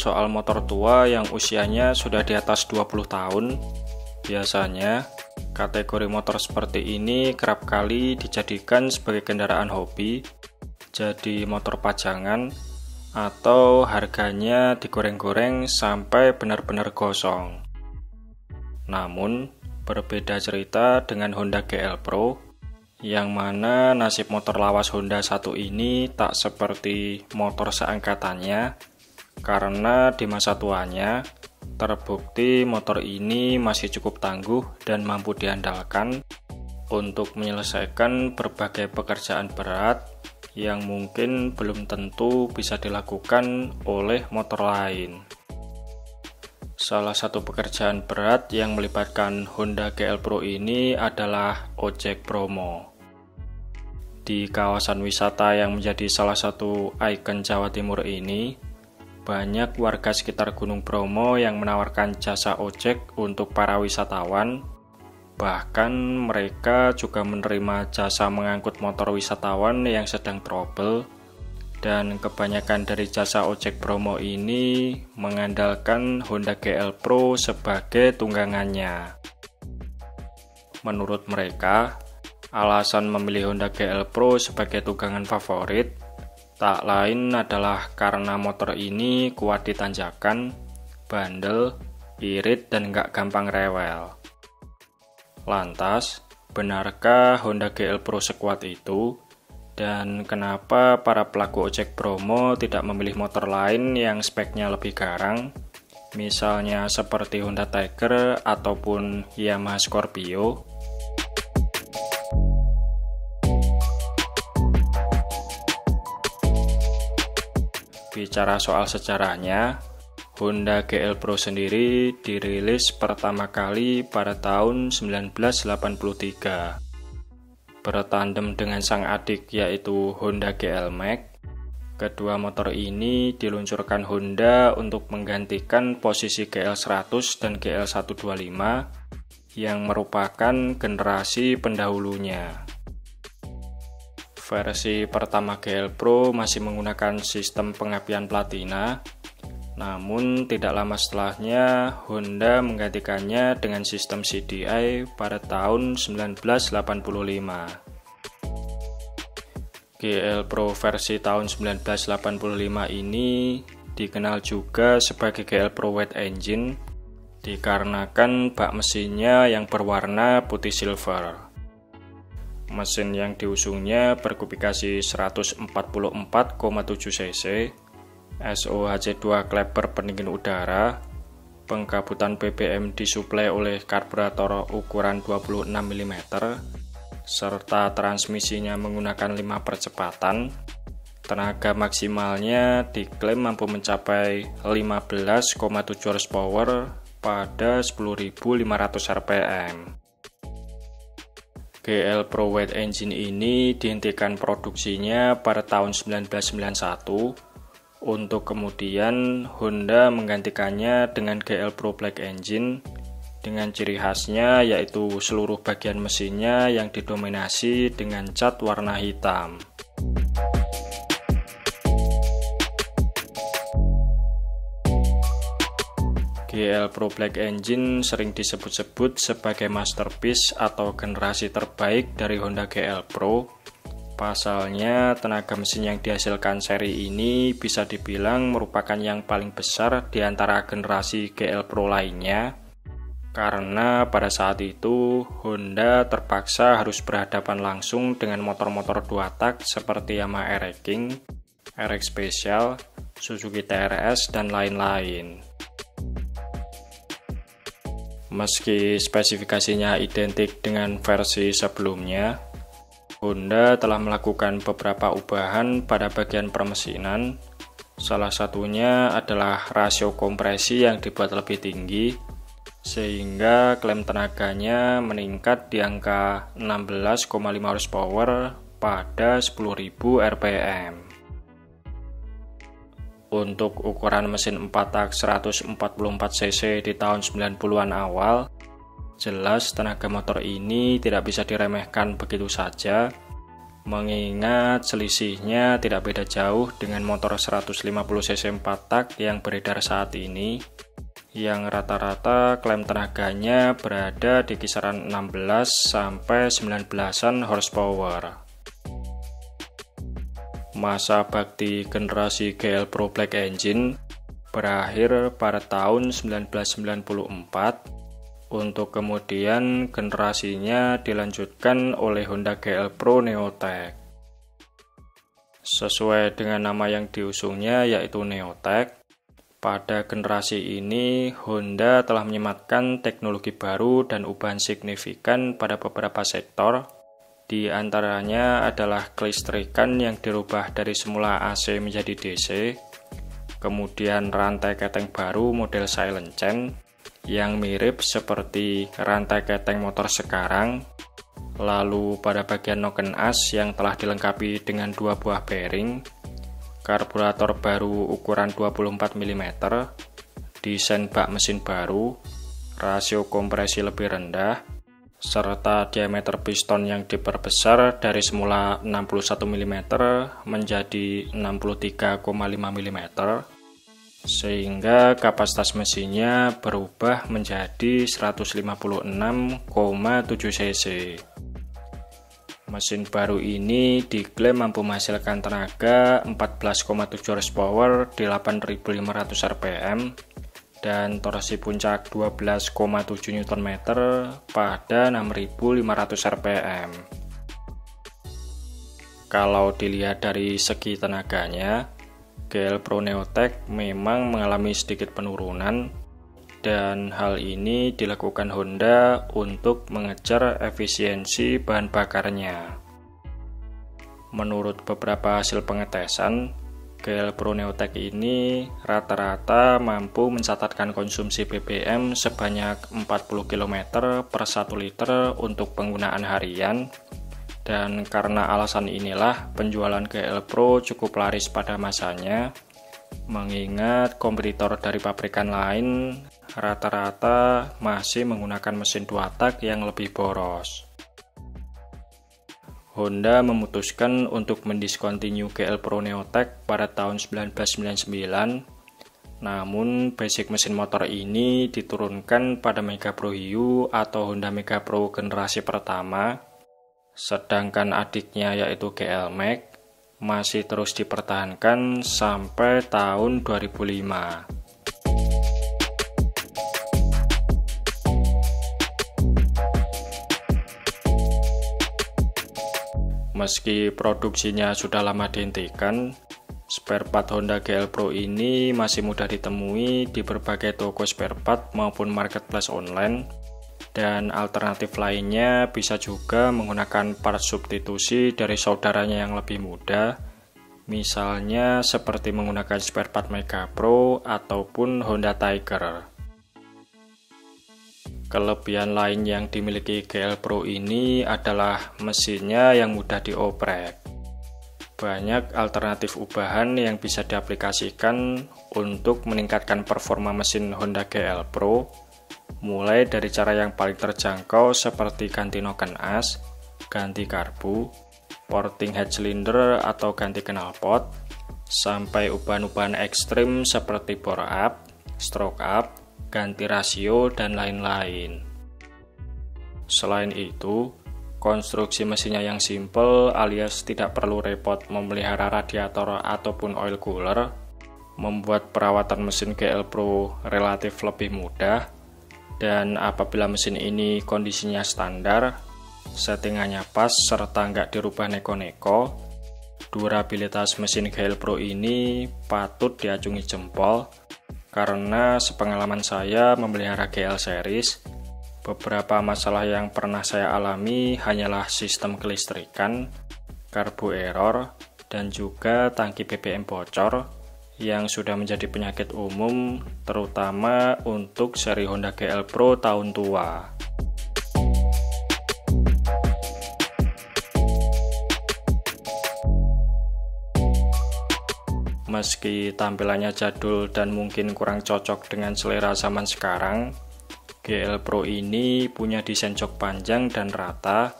soal motor tua yang usianya sudah di atas 20 tahun. Biasanya, kategori motor seperti ini kerap kali dijadikan sebagai kendaraan hobi, jadi motor pajangan, atau harganya digoreng-goreng sampai benar-benar gosong. Namun, berbeda cerita dengan Honda GL Pro, yang mana nasib motor lawas Honda 1 ini tak seperti motor seangkatannya, karena di masa tuanya terbukti motor ini masih cukup tangguh dan mampu diandalkan untuk menyelesaikan berbagai pekerjaan berat yang mungkin belum tentu bisa dilakukan oleh motor lain. Salah satu pekerjaan berat yang melibatkan Honda GL Pro ini adalah ojek promo. Di kawasan wisata yang menjadi salah satu ikon Jawa Timur ini, banyak warga sekitar Gunung Bromo yang menawarkan jasa ojek untuk para wisatawan. Bahkan mereka juga menerima jasa mengangkut motor wisatawan yang sedang trouble. Dan kebanyakan dari jasa ojek promo ini mengandalkan Honda GL Pro sebagai tunggangannya. Menurut mereka, alasan memilih Honda GL Pro sebagai tunggangan favorit tak lain adalah karena motor ini kuat di tanjakan, bandel, irit, dan gak gampang rewel. Lantas, benarkah Honda GL Pro sekuat itu? Dan kenapa para pelaku ojek promo tidak memilih motor lain yang speknya lebih garang, misalnya seperti Honda Tiger ataupun Yamaha Scorpio? Bicara soal sejarahnya, Honda GL Pro sendiri dirilis pertama kali pada tahun 1983. Bertandem dengan sang adik yaitu Honda GL Max, kedua motor ini diluncurkan Honda untuk menggantikan posisi GL100 dan GL125 yang merupakan generasi pendahulunya. Versi pertama GL Pro masih menggunakan sistem pengapian platina, namun tidak lama setelahnya Honda menggantikannya dengan sistem CDI pada tahun 1985. GL Pro versi tahun 1985 ini dikenal juga sebagai GL Pro Wet Engine dikarenakan bak mesinnya yang berwarna putih silver. Mesin yang diusungnya berkubifikasi 144,7 cc, SOHC2 kleber pendingin udara, pengkabutan BBM disuplai oleh karburator ukuran 26 mm, serta transmisinya menggunakan 5 percepatan. Tenaga maksimalnya diklaim mampu mencapai 15,7 horsepower pada 10.500 rpm. GL Pro Wet Engine ini dihentikan produksinya pada tahun 1991, untuk kemudian Honda menggantikannya dengan GL Pro Black Engine dengan ciri khasnya yaitu seluruh bagian mesinnya yang didominasi dengan cat warna hitam. GL Pro Black Engine sering disebut-sebut sebagai masterpiece atau generasi terbaik dari Honda GL Pro. Pasalnya, tenaga mesin yang dihasilkan seri ini bisa dibilang merupakan yang paling besar di antara generasi GL Pro lainnya, karena pada saat itu Honda terpaksa harus berhadapan langsung dengan motor-motor 2 tak seperti Yamaha RX King, RX Special, Suzuki TRS, dan lain-lain. Meski spesifikasinya identik dengan versi sebelumnya, Honda telah melakukan beberapa ubahan pada bagian permesinan. Salah satunya adalah rasio kompresi yang dibuat lebih tinggi, sehingga klaim tenaganya meningkat di angka 16,5 horsepower pada 10.000 rpm. Untuk ukuran mesin 4 tak 144 cc di tahun 90-an awal, jelas tenaga motor ini tidak bisa diremehkan begitu saja, mengingat selisihnya tidak beda jauh dengan motor 150 cc 4 tak yang beredar saat ini, yang rata-rata klaim tenaganya berada di kisaran 16 sampai 19-an horsepower. Masa bakti generasi GL Pro Black Engine berakhir pada tahun 1994, untuk kemudian generasinya dilanjutkan oleh Honda GL Pro Neotech. Sesuai dengan nama yang diusungnya yaitu Neotech, pada generasi ini Honda telah menyematkan teknologi baru dan ubahan signifikan pada beberapa sektor. Di antaranya adalah kelistrikan yang dirubah dari semula AC menjadi DC, kemudian rantai keteng baru model silent chain yang mirip seperti rantai keteng motor sekarang, lalu pada bagian noken as yang telah dilengkapi dengan 2 buah bearing, karburator baru ukuran 24 mm, desain bak mesin baru, rasio kompresi lebih rendah, serta diameter piston yang diperbesar dari semula 61 mm menjadi 63,5 mm, sehingga kapasitas mesinnya berubah menjadi 156,7 cc. Mesin baru ini diklaim mampu menghasilkan tenaga 14,7 horsepower di 8.500 rpm dan torsi puncak 12,7 Nm pada 6.500 rpm. Kalau dilihat dari segi tenaganya, GL Pro Neotech memang mengalami sedikit penurunan, dan hal ini dilakukan Honda untuk mengejar efisiensi bahan bakarnya. Menurut beberapa hasil pengetesan, GL Pro Neotech ini rata-rata mampu mencatatkan konsumsi BBM sebanyak 40 km per 1 liter untuk penggunaan harian, dan karena alasan inilah penjualan GL Pro cukup laris pada masanya, mengingat kompetitor dari pabrikan lain rata-rata masih menggunakan mesin 2 tak yang lebih boros. Honda memutuskan untuk mendiscontinue GL Pro Neotech pada tahun 1999, namun basic mesin motor ini diturunkan pada Mega Pro Hiu atau Honda Mega Pro generasi pertama, sedangkan adiknya yaitu GL Max masih terus dipertahankan sampai tahun 2005. Meski produksinya sudah lama dihentikan, spare part Honda GL Pro ini masih mudah ditemui di berbagai toko spare part maupun marketplace online, dan alternatif lainnya bisa juga menggunakan part substitusi dari saudaranya yang lebih muda, misalnya seperti menggunakan spare part Mega Pro ataupun Honda Tiger. Kelebihan lain yang dimiliki GL Pro ini adalah mesinnya yang mudah dioprek. Banyak alternatif ubahan yang bisa diaplikasikan untuk meningkatkan performa mesin Honda GL Pro, mulai dari cara yang paling terjangkau seperti ganti noken as, ganti karbu, porting head cylinder atau ganti knalpot, sampai ubahan-ubahan ekstrim seperti bore up, stroke up, ganti rasio, dan lain-lain. Selain itu, konstruksi mesinnya yang simple alias tidak perlu repot memelihara radiator ataupun oil cooler, membuat perawatan mesin GL Pro relatif lebih mudah. Dan apabila mesin ini kondisinya standar, settingannya pas serta nggak dirubah neko-neko, durabilitas mesin GL Pro ini patut diacungi jempol, karena sepengalaman saya memelihara GL series, beberapa masalah yang pernah saya alami hanyalah sistem kelistrikan, karbu error, dan juga tangki BBM bocor, yang sudah menjadi penyakit umum terutama untuk seri Honda GL Pro tahun tua. Meski tampilannya jadul dan mungkin kurang cocok dengan selera zaman sekarang, GL Pro ini punya desain jok panjang dan rata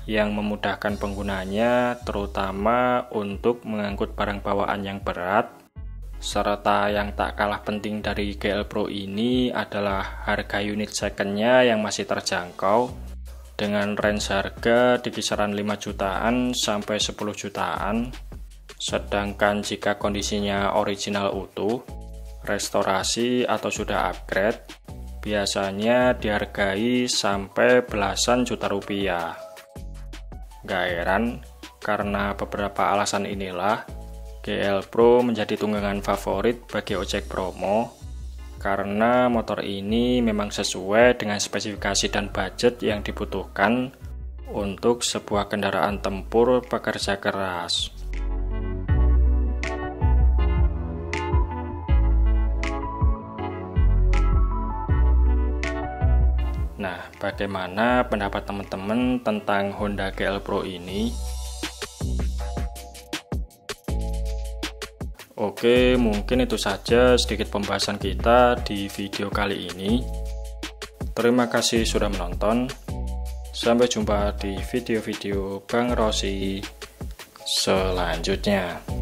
yang memudahkan penggunanya, terutama untuk mengangkut barang bawaan yang berat. Serta yang tak kalah penting dari GL Pro ini adalah harga unit secondnya yang masih terjangkau, dengan range harga di kisaran 5 jutaan sampai 10 jutaan. Sedangkan jika kondisinya original utuh, restorasi atau sudah upgrade, biasanya dihargai sampai belasan juta rupiah. Gak heran, karena beberapa alasan inilah GL Pro menjadi tunggangan favorit bagi ojek promo, karena motor ini memang sesuai dengan spesifikasi dan budget yang dibutuhkan untuk sebuah kendaraan tempur pekerja keras. Nah, bagaimana pendapat teman-teman tentang Honda GL Pro ini? Oke, mungkin itu saja sedikit pembahasan kita di video kali ini. Terima kasih sudah menonton. Sampai jumpa di video-video Bang Rossi selanjutnya.